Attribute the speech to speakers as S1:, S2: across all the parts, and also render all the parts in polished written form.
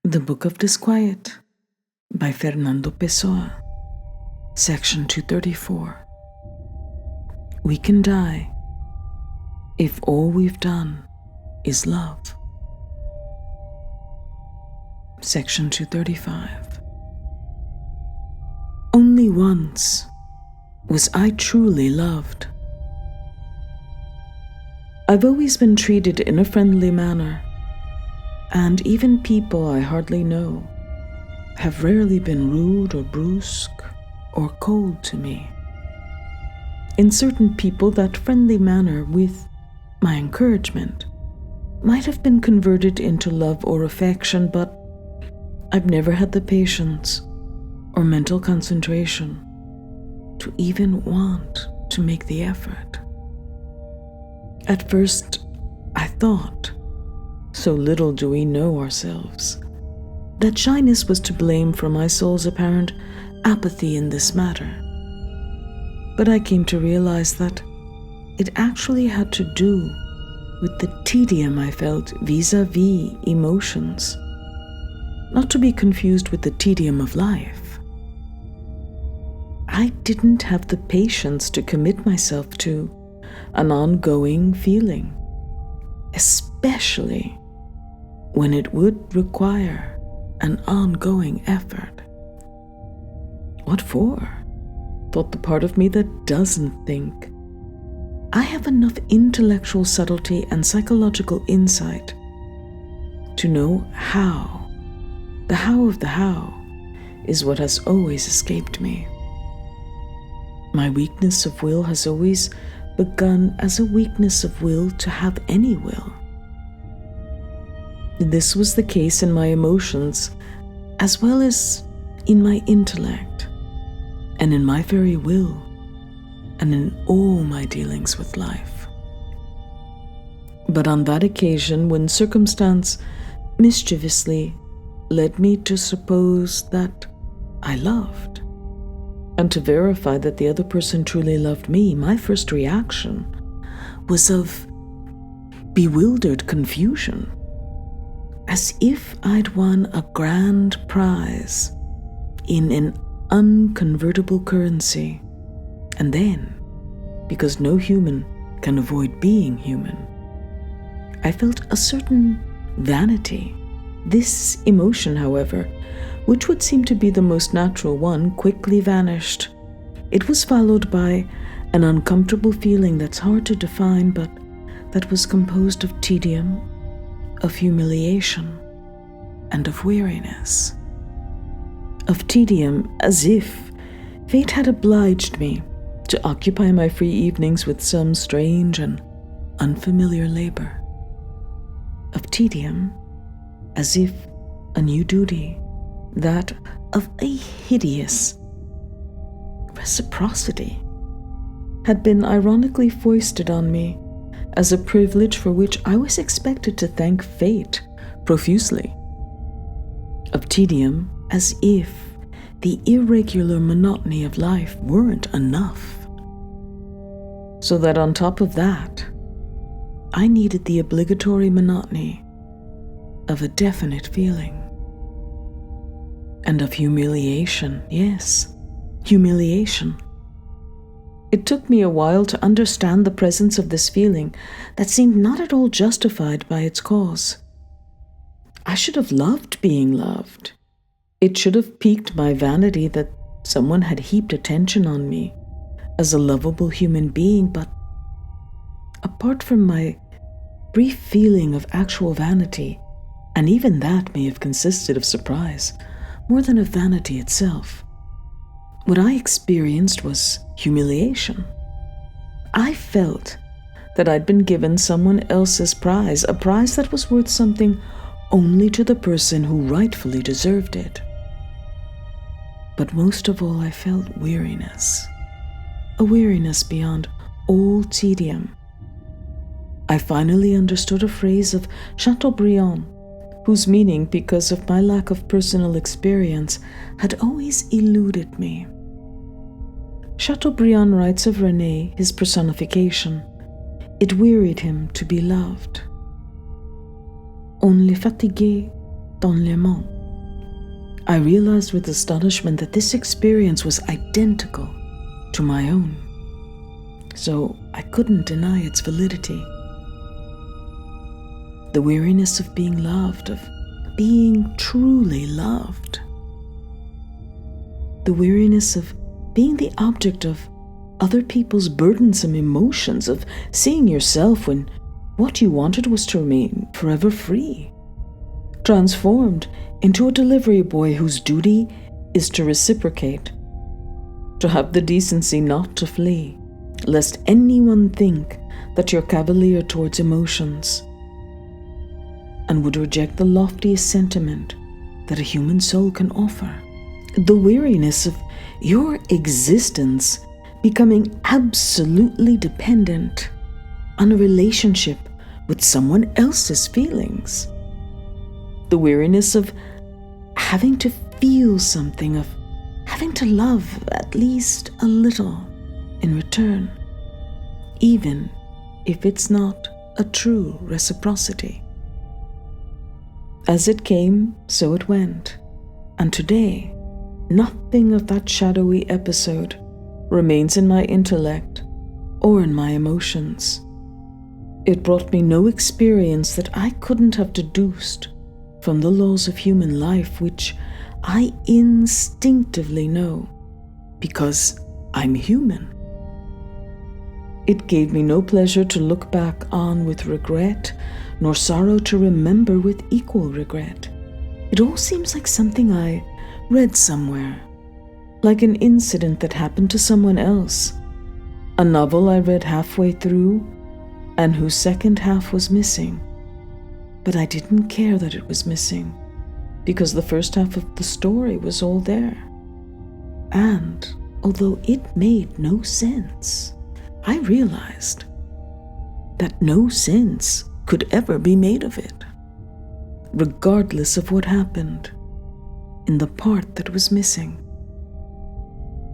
S1: The Book of Disquiet by Fernando Pessoa, Section 234. We can die if all we've done is love. Section 235. Only once was I truly loved. I've always been treated in a friendly manner, and even people I hardly know have rarely been rude or brusque or cold to me. In certain people, that friendly manner, with my encouragement, might have been converted into love or affection, but I've never had the patience or mental concentration to even want to make the effort. At first, I thought, so little do we know ourselves, that shyness was to blame for my soul's apparent apathy in this matter. But I came to realize that it actually had to do with the tedium I felt vis-a-vis emotions, not to be confused with the tedium of life. I didn't have the patience to commit myself to an ongoing feeling, especially when it would require an ongoing effort. What for? Thought the part of me that doesn't think. I have enough intellectual subtlety and psychological insight to know how. The how of the how is what has always escaped me. My weakness of will has always begun as a weakness of will to have any will. This was the case in my emotions as well as in my intellect and in my very will and in all my dealings with life. But on that occasion, when circumstance mischievously led me to suppose that I loved, and to verify that the other person truly loved me, my first reaction was of bewildered confusion, as if I'd won a grand prize in an unconvertible currency. And then, because no human can avoid being human, I felt a certain vanity. This emotion, however, which would seem to be the most natural one, quickly vanished. It was followed by an uncomfortable feeling that's hard to define, but that was composed of tedium, of humiliation, and of weariness. Of tedium, as if fate had obliged me to occupy my free evenings with some strange and unfamiliar labor. Of tedium, as if a new duty, that of a hideous reciprocity, had been ironically foisted on me as a privilege for which I was expected to thank fate profusely. Of tedium, as if the irregular monotony of life weren't enough, so that on top of that, I needed the obligatory monotony of a definite feeling. And of humiliation, yes, humiliation. It took me a while to understand the presence of this feeling that seemed not at all justified by its cause. I should have loved being loved. It should have piqued my vanity that someone had heaped attention on me as a lovable human being, but apart from my brief feeling of actual vanity, and even that may have consisted of surprise, more than of vanity itself, what I experienced was humiliation. I felt that I'd been given someone else's prize, a prize that was worth something only to the person who rightfully deserved it. But most of all, I felt weariness, a weariness beyond all tedium. I finally understood a phrase of Chateaubriand, whose meaning, because of my lack of personal experience, had always eluded me. Chateaubriand writes of René, his personification, it wearied him to be loved. On les fatiguait dans les mains. I realized with astonishment that this experience was identical to my own, so I couldn't deny its validity. The weariness of being loved, of being truly loved. The weariness of being the object of other people's burdensome emotions, of seeing yourself when what you wanted was to remain forever free, transformed into a delivery boy whose duty is to reciprocate, to have the decency not to flee, lest anyone think that you're cavalier towards emotions, and would reject the loftiest sentiment that a human soul can offer. The weariness of your existence becoming absolutely dependent on a relationship with someone else's feelings. The weariness of having to feel something, of having to love at least a little in return, even if it's not a true reciprocity. As it came, so it went, and today, nothing of that shadowy episode remains in my intellect or in my emotions. It brought me no experience that I couldn't have deduced from the laws of human life, which I instinctively know because I'm human. It gave me no pleasure to look back on with regret, nor sorrow to remember with equal regret. It all seems like something I read somewhere, like an incident that happened to someone else, a novel I read halfway through and whose second half was missing. But I didn't care that it was missing, because the first half of the story was all there. And although it made no sense, I realized that no sense could ever be made of it, regardless of what happened in the part that was missing.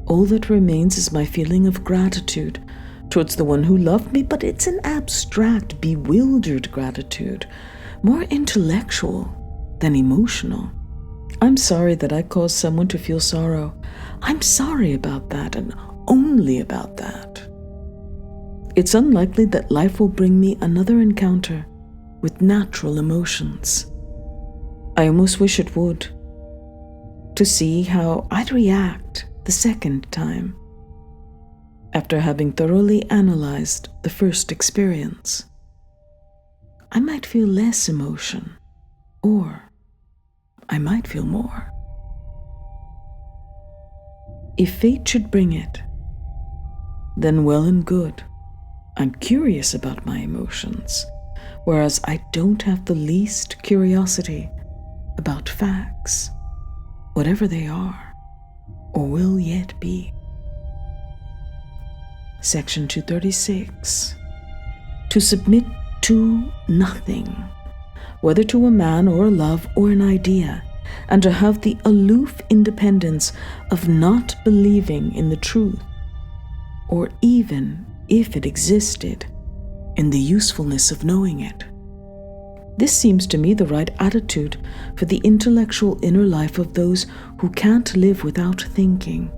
S1: All that remains is my feeling of gratitude towards the one who loved me, but it's an abstract, bewildered gratitude, more intellectual than emotional. I'm sorry that I caused someone to feel sorrow. I'm sorry about that, and only about that. It's unlikely that life will bring me another encounter with natural emotions. I almost wish it would, to see how I'd react the second time, after having thoroughly analyzed the first experience. I might feel less emotion, or I might feel more. If fate should bring it, then well and good. I'm curious about my emotions, whereas I don't have the least curiosity about facts, whatever they are or will yet be. Section 236. To submit to nothing, whether to a man or a love or an idea, and to have the aloof independence of not believing in the truth, or even, if it existed, in the usefulness of knowing it. This seems to me the right attitude for the intellectual inner life of those who can't live without thinking.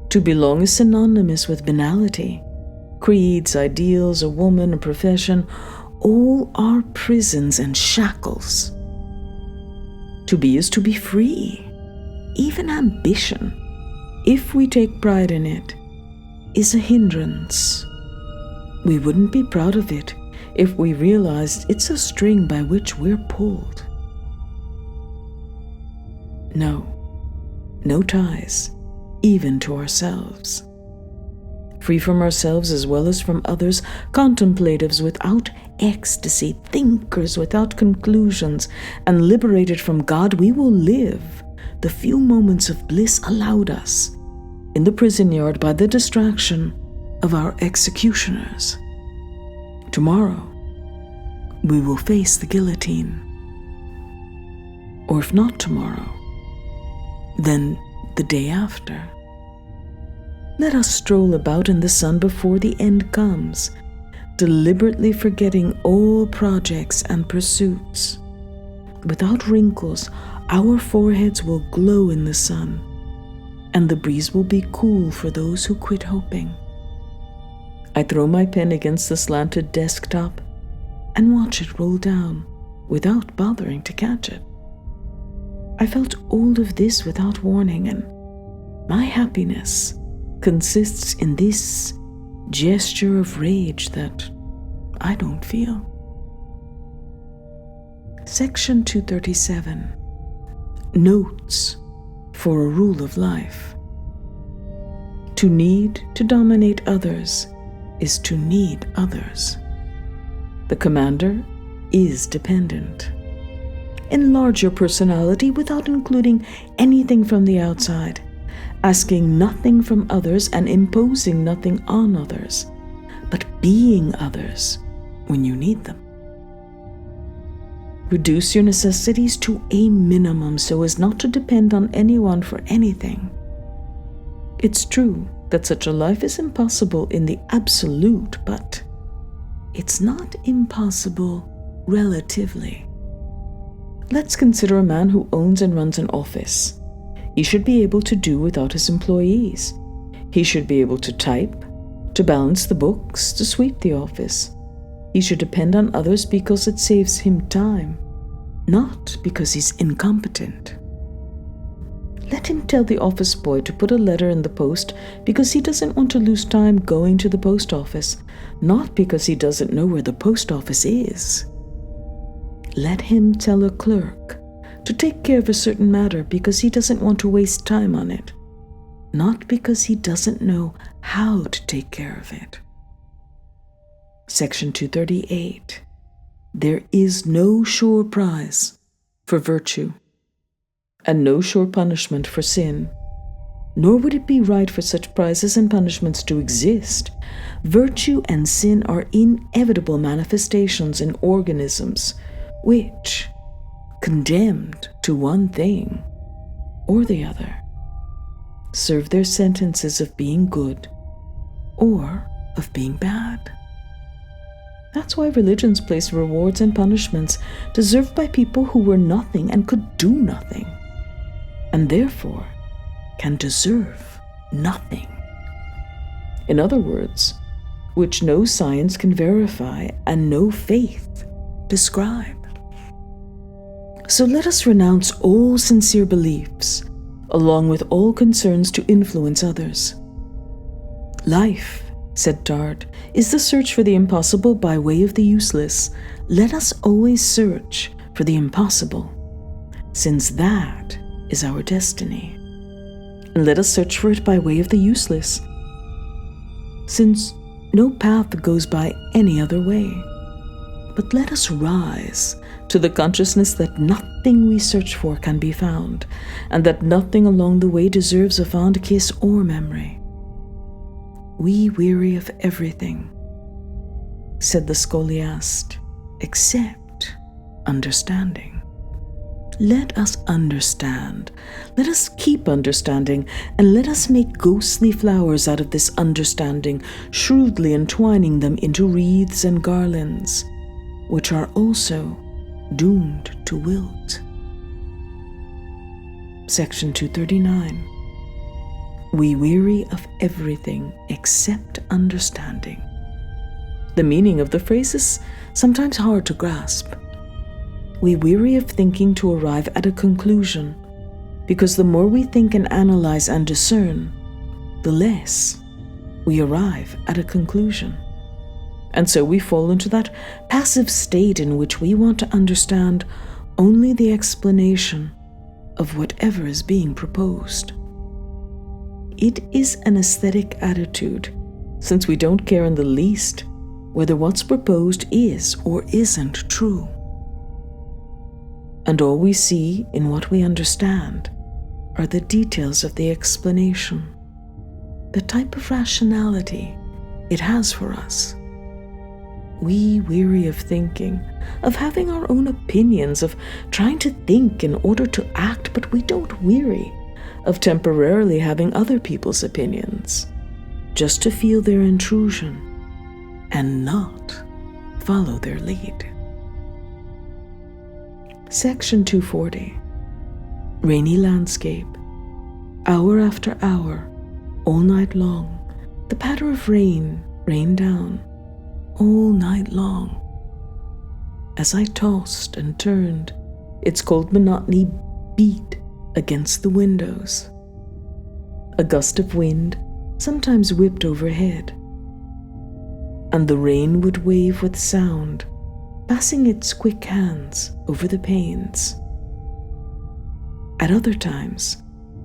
S1: To belong is synonymous with banality. Creeds, ideals, a woman, a profession, all are prisons and shackles. To be is to be free. Even ambition, if we take pride in it, is a hindrance. We wouldn't be proud of it if we realized it's a string by which we're pulled. No ties, even to ourselves. Free from ourselves as well as from others, contemplatives without ecstasy, thinkers without conclusions, and liberated from God, we will live the few moments of bliss allowed us in the prison yard by the distraction of our executioners. Tomorrow, we will face the guillotine. Or if not tomorrow, then the day after. Let us stroll about in the sun before the end comes, deliberately forgetting all projects and pursuits. without wrinkles, our foreheads will glow in the sun, and the breeze will be cool for those who quit hoping. I throw my pen against the slanted desktop and watch it roll down without bothering to catch it. I felt all of this without warning, and my happiness consists in this gesture of rage that I don't feel. Section 237. Notes for a rule of life. To need to dominate others is to need others. The commander is dependent. Enlarge your personality without including anything from the outside, asking nothing from others and imposing nothing on others, but being others when you need them. Reduce your necessities to a minimum so as not to depend on anyone for anything. It's true that such a life is impossible in the absolute, but it's not impossible relatively. Let's consider a man who owns and runs an office. He should be able to do without his employees. He should be able to type, to balance the books, to sweep the office. He should depend on others because it saves him time, not because he's incompetent. Let him tell the office boy to put a letter in the post because he doesn't want to lose time going to the post office, not because he doesn't know where the post office is. Let him tell a clerk to take care of a certain matter because he doesn't want to waste time on it, not because he doesn't know how to take care of it. Section 238. There is no sure prize for virtue, and no sure punishment for sin, nor would it be right for such prizes and punishments to exist. Virtue and sin are inevitable manifestations in organisms which, condemned to one thing or the other, serve their sentences of being good or of being bad. That's why religions place rewards and punishments deserved by people who were nothing and could do nothing, and therefore can deserve nothing. In other words, which no science can verify and no faith describe. So let us renounce all sincere beliefs, along with all concerns to influence others. Life, said Dart, is the search for the impossible by way of the useless. Let us always search for the impossible, since that is our destiny. And let us search for it by way of the useless, since no path goes by any other way. But let us rise to the consciousness that nothing we search for can be found, and that nothing along the way deserves a fond kiss or memory. We weary of everything, said the scholiast, except understanding. Let us understand. Let us keep understanding, and let us make ghostly flowers out of this understanding, shrewdly entwining them into wreaths and garlands, which are also doomed to wilt. Section 239. We weary of everything except understanding. The meaning of the phrase is sometimes hard to grasp. We weary of thinking to arrive at a conclusion, because the more we think and analyze and discern, the less we arrive at a conclusion. And so we fall into that passive state in which we want to understand only the explanation of whatever is being proposed. It is an aesthetic attitude, since we don't care in the least whether what's proposed is or isn't true. And all we see in what we understand are the details of the explanation, the type of rationality it has for us. We weary of thinking, of having our own opinions, of trying to think in order to act, but we don't weary of temporarily having other people's opinions, just to feel their intrusion and not follow their lead. Section 240. Rainy landscape. Hour after hour, all night long, the patter of rain rained down, all night long. As I tossed and turned, its cold monotony beat against the windows. A gust of wind sometimes whipped overhead, and the rain would wave with sound, passing its quick hands over the panes. At other times,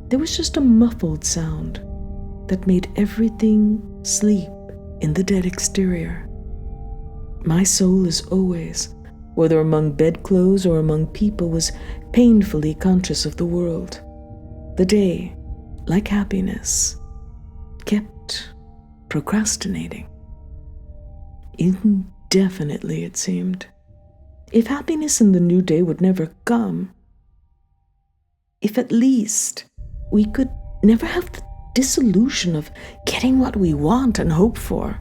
S1: there was just a muffled sound that made everything sleep in the dead exterior. My soul, as always, whether among bedclothes or among people, was painfully conscious of the world. The day, like happiness, kept procrastinating. Indefinitely, it seemed. If happiness in the new day would never come, if at least we could never have the disillusion of getting what we want and hope for.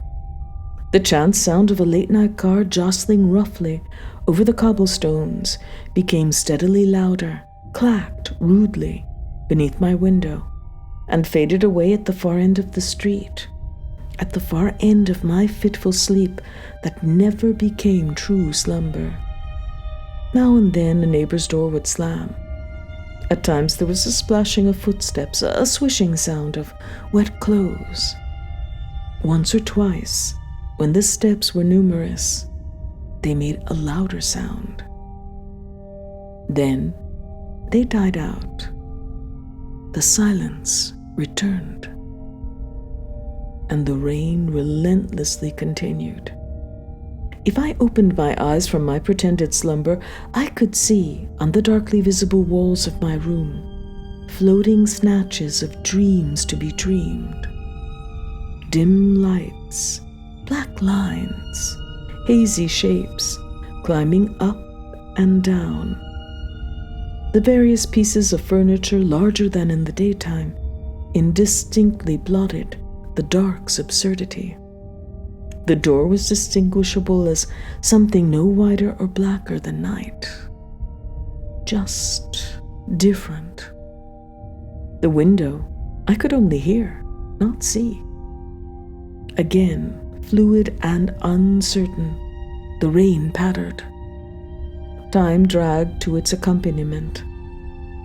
S1: The chance sound of a late-night car jostling roughly over the cobblestones became steadily louder, clacked rudely beneath my window, and faded away at the far end of the street, at the far end of my fitful sleep that never became true slumber. Now and then a neighbor's door would slam. At times there was a splashing of footsteps, a swishing sound of wet clothes. Once or twice, when the steps were numerous, they made a louder sound. Then they died out. The silence returned, and the rain relentlessly continued. If I opened my eyes from my pretended slumber, I could see, on the darkly visible walls of my room, floating snatches of dreams to be dreamed. Dim lights, black lines, hazy shapes, climbing up and down. The various pieces of furniture, larger than in the daytime, indistinctly blotted the dark's absurdity. The door was distinguishable as something no whiter or blacker than night. Just different. The window I could only hear, not see. Again, fluid and uncertain, the rain pattered. Time dragged to its accompaniment.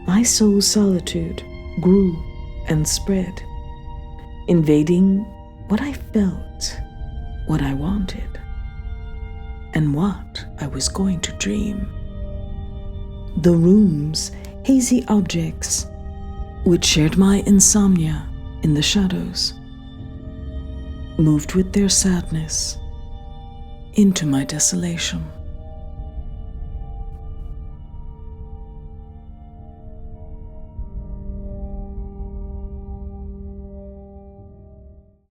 S1: My soul's solitude grew and spread, invading what I felt, what I wanted, and what I was going to dream. The room's hazy objects, which shared my insomnia in the shadows, moved with their sadness into my desolation.